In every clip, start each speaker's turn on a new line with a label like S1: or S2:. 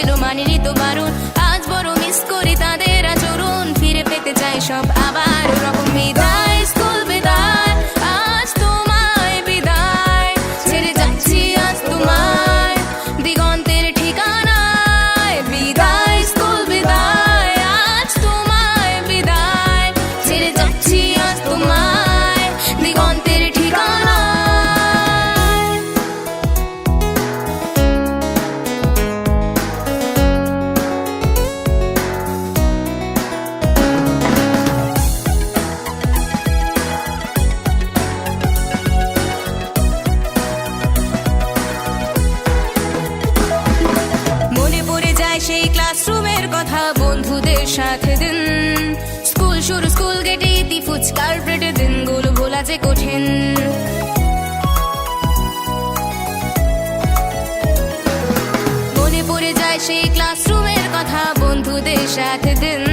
S1: ছিল মানিনি তো বারণ। আজ বড় মিস করি তাদের আচরণ, ফিরে পেতে চাই সব আবার ওরকম। বিদায় স্কুল বিদায়, আজ তোমায় বিদায়, ছেড়ে যাচ্ছি আজ তোমায় দিগন্তের ঠিকানায়। বিদায় স্কুল বিদায়, আজ তোমায় বিদায়, ছেড়ে যাচ্ছি আজ তোমায় দিগন্তের ঠিকানায়। মনে পড়ে যায় সেই ক্লাসরুমের কথা, বন্ধুদের সাথে দিন, স্কুল শুরু স্কুল গেটে ইতি ফুচকার প্লেটে দিনগুলো ভোলা যে কঠিন। মনে পড়ে যায় সেই ক্লাসরুমের কথা, বন্ধুদের সাথে দিন,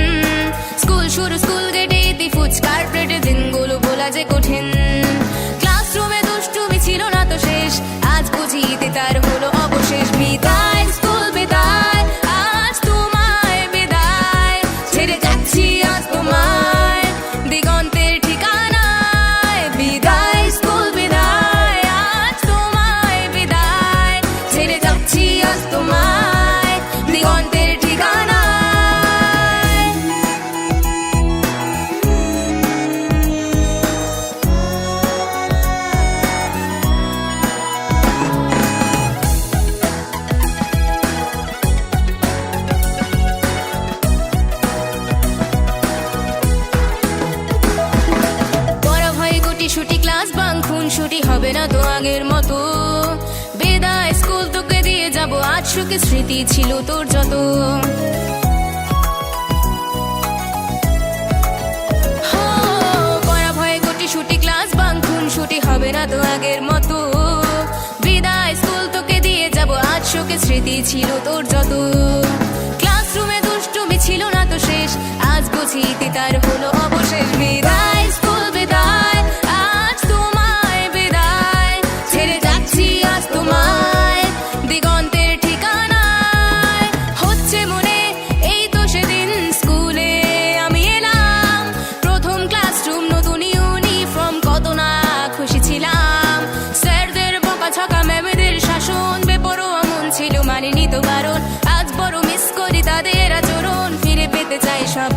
S1: স্কুল শুরু স্কুল গেটে ইতি ফুচকার প্লেটে দিনগুলো ভোলা যে কঠিন। ক্লাসরুমে দুষ্টুমি ছিল না তো শেষ, আজ বুঝি ইতি তার হলো অবশেষ। বিদায় স্কুল বিদায়, আজ তোমায় বিদায়, ছেড়ে যাচ্ছি আজ তোমায় দিগন্তের ঠিকানায়। বিদায় স্কুল বিদায়, আজ তোমায় বিদায়, ছেড়ে যাচ্ছি আজ তোমায় দিগন্তের ঠিকানায়। ছুটি ক্লাস বাঙ্ক, খুন ছুটি হবে না তো আগের মতো। বিদায় স্কুল তোকে দিয়ে যাব, আজ সুখে স্মৃতি ছিল তোর যত। পড়া ভয়ে গুটি ছুটি ক্লাস বাঙ্ক, খুন ছুটি হবে না তো আগের মতো। বিদায় স্কুল তোকে দিয়ে যাব, আজ সুখে স্মৃতি ছিল তোর যত। ক্লাসরুমে দুষ্টুমি ছিল না তো শেষ, আজ বুঝি ইতি তার হলো অবশেষ। বিদায় স্কুল বিদায়, আজ তোমায় বিদায়, ছেড়ে যাচ্ছি আজ তোমায় দিগন্তের ঠিকানায়। হচ্ছে মনে এই তো সেদিন স্কুলে আমি এলাম, প্রথম ক্লাসরুম নতুন ইউনিফর্ম, কত না খুশি ছিলাম। স্যারদের বকা ছকা ম্যামেদের শাসন, বেপরোয়া মন ছিল মানিনি তো বারণ। আজ বড় মিস করি তাদের আচরণ, ফিরে পেতে চাই সব